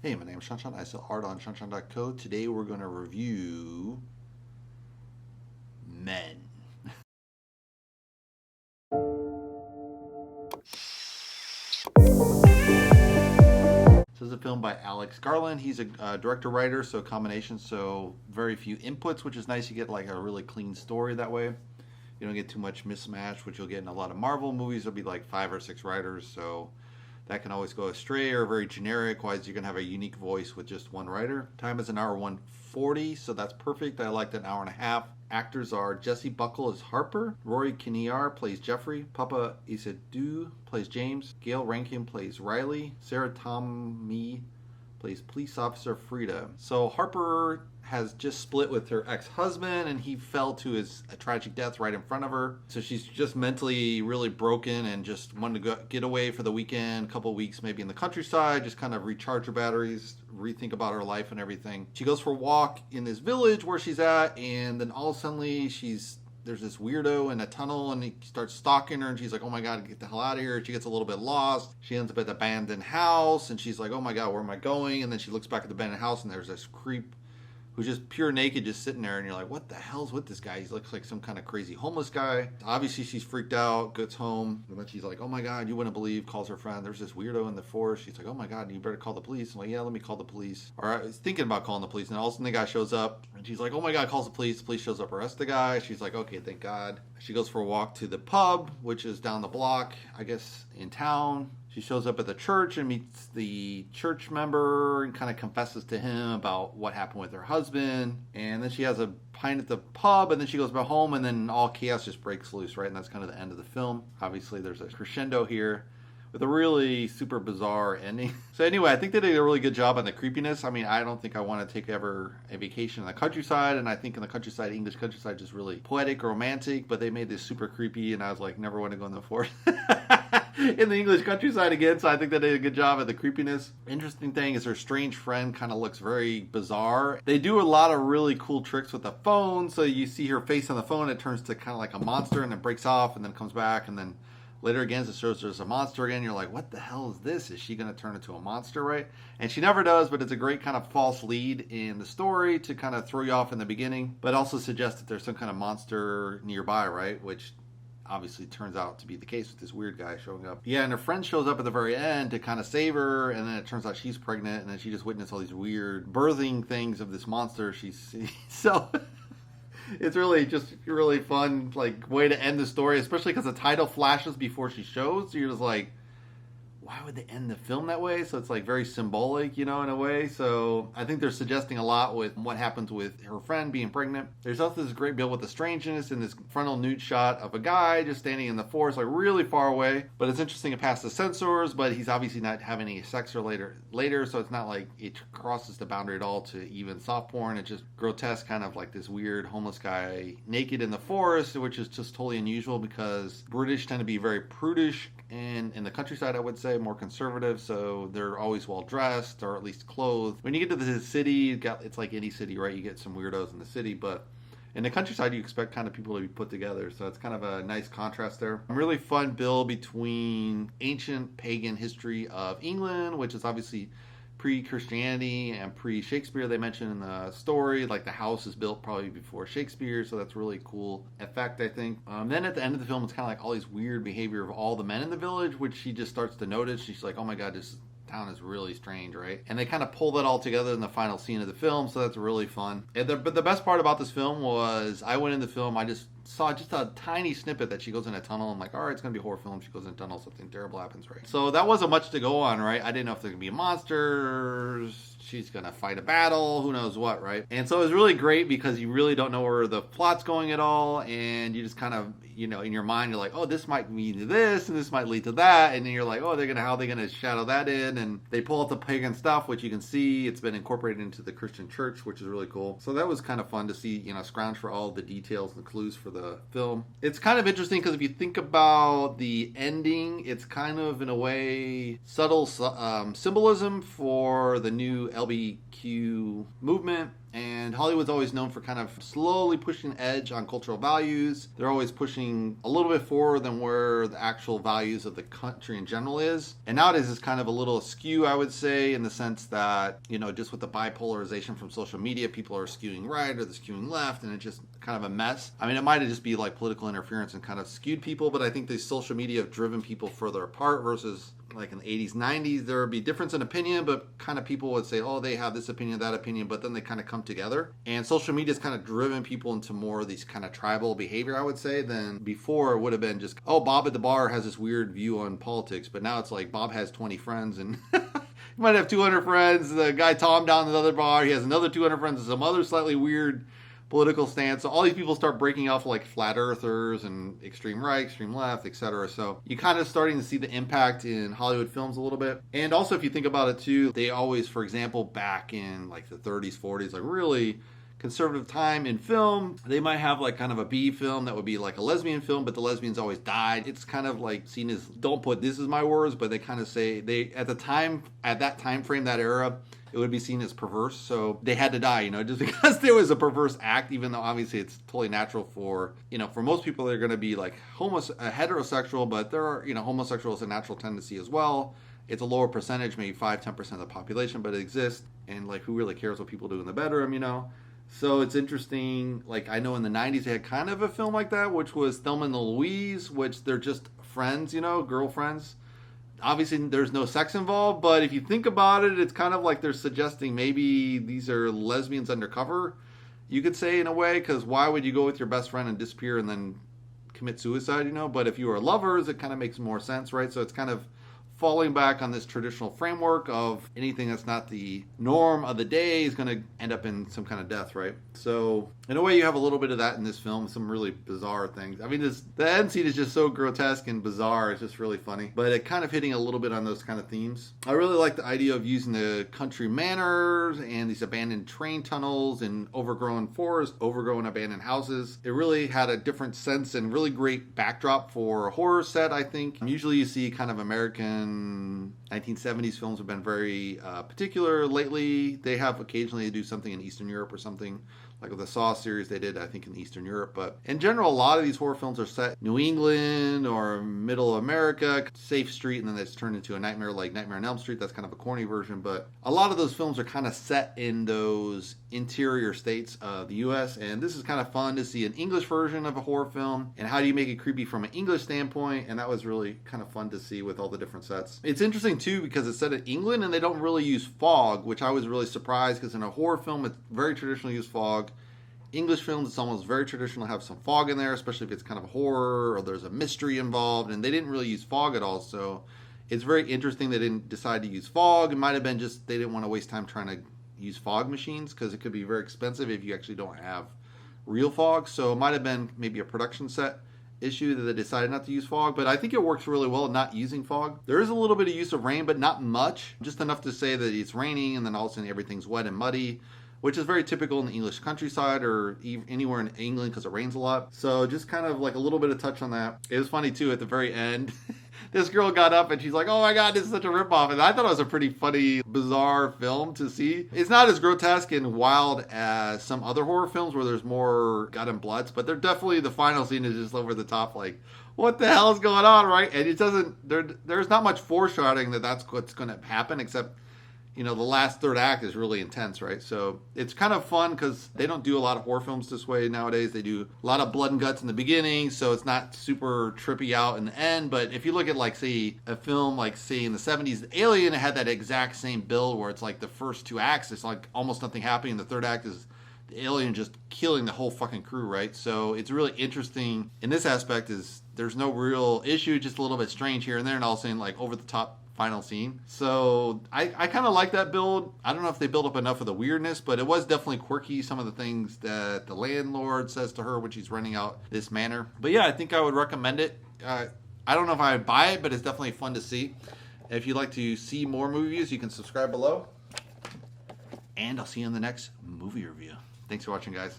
Hey, my name is ShawNshawN. I sell art on ShawNshawN.co. Today we're going to review Men. This is a film by Garland. He's a director-writer, so a combination, so very few inputs, which is nice. You get like a really clean story that way. You don't get too much mismatch, which you'll get in a lot of Marvel movies. There'll be like 5 or 6 writers, so that can always go astray or very generic. Wise, you can have a unique voice with just one writer. Time is an hour 140, so that's perfect. I liked an hour and a half. Actors are Jessie Buckle as Harper, Rory Kinnear plays Geoffrey, Paapa Essiedu plays James, Gayle Rankin plays Riley, Sarah Twomey plays police officer Frieda. So Harper has just split with her ex-husband and he fell to a tragic death right in front of her. So she's just mentally really broken and just wanted to get away for the weekend, a couple of weeks maybe in the countryside, just kind of recharge her batteries, rethink about her life and everything. She goes for a walk in this village where she's at, and then all of a sudden there's this weirdo in a tunnel and he starts stalking her and she's like, oh my god, get the hell out of here. She gets a little bit lost. She ends up at the abandoned house and she's like, oh my god, where am I going? And then she looks back at the abandoned house and there's this creep who's just pure naked just sitting there, and you're like, what the hell's with this guy? He looks like some kind of crazy homeless guy. Obviously she's freaked out, gets home, and then she's like, oh my god, you wouldn't believe, calls her friend, there's this weirdo in the forest. She's like, oh my god, you better call the police. I'm like, yeah, let me call the police. Or I was thinking about calling the police, and all of a sudden the guy shows up and she's like, oh my god, calls the police shows up, arrests the guy. She's like, okay, thank god. She goes for a walk to the pub, which is down the block, I guess, in town. She shows up at the church and meets the church member and kind of confesses to him about what happened with her husband. And then she has a pint at the pub, and then she goes back home, and then all chaos just breaks loose, right? And that's kind of the end of the film. Obviously, there's a crescendo here with a really super bizarre ending. So anyway, I think they did a really good job on the creepiness. I mean, I don't think I want to take ever a vacation in the countryside, and I think in the countryside, English countryside, just really poetic, romantic, but they made this super creepy, and I was like, never want to go in the forest. In the English countryside again, so I think they did a good job at the creepiness. Interesting thing is her strange friend kind of looks very bizarre. They do a lot of really cool tricks with the phone, so you see her face on the phone, it turns to kind of like a monster, and then breaks off, and then comes back, and then later again it shows there's a monster again. You're like, what the hell is this? Is she going to turn into a monster, right? And she never does, but it's a great kind of false lead in the story to kind of throw you off in the beginning, but also suggests that there's some kind of monster nearby, right? Which obviously turns out to be the case with this weird guy showing up. Yeah, and her friend shows up at the very end to kind of save her, and then it turns out she's pregnant, and then she just witnessed all these weird birthing things of this monster she's seeing. So it's really just really fun, like, way to end the story, especially because the title flashes before she shows. So you're just like, why would they end the film that way? So it's like very symbolic, in a way. So I think they're suggesting a lot with what happens with her friend being pregnant. There's also this great build with the strangeness in this frontal nude shot of a guy just standing in the forest, like really far away. But it's interesting it passed the sensors, but he's obviously not having any sex or later, so it's not like it crosses the boundary at all to even soft porn. It's just grotesque, kind of like this weird homeless guy naked in the forest, which is just totally unusual because British tend to be very prudish, and in the countryside, I would say, more conservative, so they're always well dressed or at least clothed. When you get to the city, it's like any city, right? You get some weirdos in the city, but in the countryside, you expect kind of people to be put together, so it's kind of a nice contrast there. A really fun build between ancient pagan history of England, which is obviously pre-Christianity and pre-Shakespeare. They mentioned in the story, like the house is built probably before Shakespeare, so that's really cool effect, I think. Then at the end of the film, it's kind of like all these weird behavior of all the men in the village, which she just starts to notice. She's like, oh my god, this town is really strange, right? And they kind of pull that all together in the final scene of the film, so that's really fun. But the best part about this film was, I went in the film, I just saw just a tiny snippet that she goes in a tunnel. I'm like, all right, it's gonna be a horror film. She goes in a tunnel, something terrible happens, right? So that wasn't much to go on, right? I didn't know if there could be monsters, she's gonna fight a battle, who knows what, right? And so it was really great because you really don't know where the plot's going at all, and you just kind of, in your mind, you're like, oh, this might lead to this, and this might lead to that, and then you're like, oh, how are they gonna shadow that in? And they pull out the pagan stuff, which you can see it's been incorporated into the Christian church, which is really cool. So that was kind of fun to see, scrounge for all the details and clues for the film. It's kind of interesting because if you think about the ending, it's kind of, in a way, subtle symbolism for the new LBQ movement. And And Hollywood's always known for kind of slowly pushing edge on cultural values. They're always pushing a little bit forward than where the actual values of the country in general is. And nowadays it's kind of a little askew, I would say, in the sense that, you know, just with the bipolarization from social media, people are skewing right or they're skewing left, and it's just kind of a mess. I mean, it might just be like political interference and kind of skewed people, but I think these social media have driven people further apart versus like in the 80s, 90s, there would be difference in opinion, but kind of people would say, oh, they have this opinion, that opinion, but then they kind of come together. And social media has kind of driven people into more of these kind of tribal behavior, I would say, than before. It would have been just, oh, Bob at the bar has this weird view on politics, but now it's like Bob has 20 friends and you might have 200 friends. The guy Tom down at the other bar, he has another 200 friends and some other slightly weird political stance. So all these people start breaking off like flat earthers and extreme right, extreme left, etc. So you kind of starting to see the impact in Hollywood films a little bit. And also if you think about it too, they always, for example, back in like the 30s, 40s, like really conservative time in film, they might have like kind of a B film that would be like a lesbian film, but the lesbians always died. It's kind of like seen as, don't put this as my words, but they kind of say they, at the time, at that time frame, that era, it would be seen as perverse. So they had to die, you know, just because there was a perverse act, even though obviously it's totally natural for, you know, for most people, they're going to be like heterosexual, but there are, you know, homosexual is a natural tendency as well. It's a lower percentage, maybe 5-10% of the population, but it exists. And like, who really cares what people do in the bedroom, you know? So it's interesting. Like, I know in the 90s they had kind of a film like that, which was Thelma and Louise, which they're just friends, you know, girlfriends. Obviously, there's no sex involved, but if you think about it, it's kind of like they're suggesting maybe these are lesbians undercover, you could say, in a way, because why would you go with your best friend and disappear and then commit suicide, you know? But if you are lovers, it kind of makes more sense, right? So it's kind of falling back on this traditional framework of anything that's not the norm of the day is going to end up in some kind of death, right? So in a way, you have a little bit of that in this film, some really bizarre things. I mean, the end scene is just so grotesque and bizarre. It's just really funny. But it kind of hitting a little bit on those kind of themes. I really like the idea of using the country manors and these abandoned train tunnels and overgrown forest, overgrown abandoned houses. It really had a different sense and really great backdrop for a horror set, I think. Usually you see kind of American 1970s films have been very particular lately. They have occasionally do something in Eastern Europe or something. Like with the Saw series they did, I think, in Eastern Europe. But in general, a lot of these horror films are set New England or middle America, safe street, and then it's turned into a nightmare like Nightmare on Elm Street. That's kind of a corny version. But a lot of those films are kind of set in those interior states of the U.S. And this is kind of fun to see an English version of a horror film. And how do you make it creepy from an English standpoint? And that was really kind of fun to see with all the different sets. It's interesting, too, because it's set in England and they don't really use fog, which I was really surprised because in a horror film, it's very traditional to use fog. English films, it's almost very traditional to have some fog in there, especially if it's kind of a horror or there's a mystery involved, and they didn't really use fog at all, so it's very interesting they didn't decide to use fog. It might have been just they didn't want to waste time trying to use fog machines because it could be very expensive if you actually don't have real fog, so it might have been maybe a production set issue that they decided not to use fog, but I think it works really well not using fog. There is a little bit of use of rain, but not much, just enough to say that it's raining and then all of a sudden everything's wet and muddy, which is very typical in the English countryside or anywhere in England because it rains a lot. So just kind of like a little bit of touch on that. It was funny too at the very end. This girl got up and she's like, oh my God, this is such a ripoff. And I thought it was a pretty funny, bizarre film to see. It's not as grotesque and wild as some other horror films where there's more gut and bloods, but they're definitely, the final scene is just over the top, like, what the hell is going on, right? And it doesn't, there's not much foreshadowing that that's what's going to happen, except, you know, the last third act is really intense, right? So it's kind of fun because they don't do a lot of horror films this way nowadays. They do a lot of blood and guts in the beginning, so it's not super trippy out in the end. But if you look at, like, say, a film like, say, in the 70s, Alien had that exact same build where it's like the first two acts, it's like almost nothing happening. The third act is the alien just killing the whole fucking crew, right? So it's really interesting in this aspect is there's no real issue, just a little bit strange here and there, and all of a sudden, like, over the top final scene. So I kind of like that build. I don't know if they built up enough of the weirdness, but it was definitely quirky, some of the things that the landlord says to her when she's renting out this manor. But yeah, I think I would recommend it. I don't know if I would buy it, but it's definitely fun to see. If you'd like to see more movies, you can subscribe below. And I'll see you in the next movie review. Thanks for watching, guys.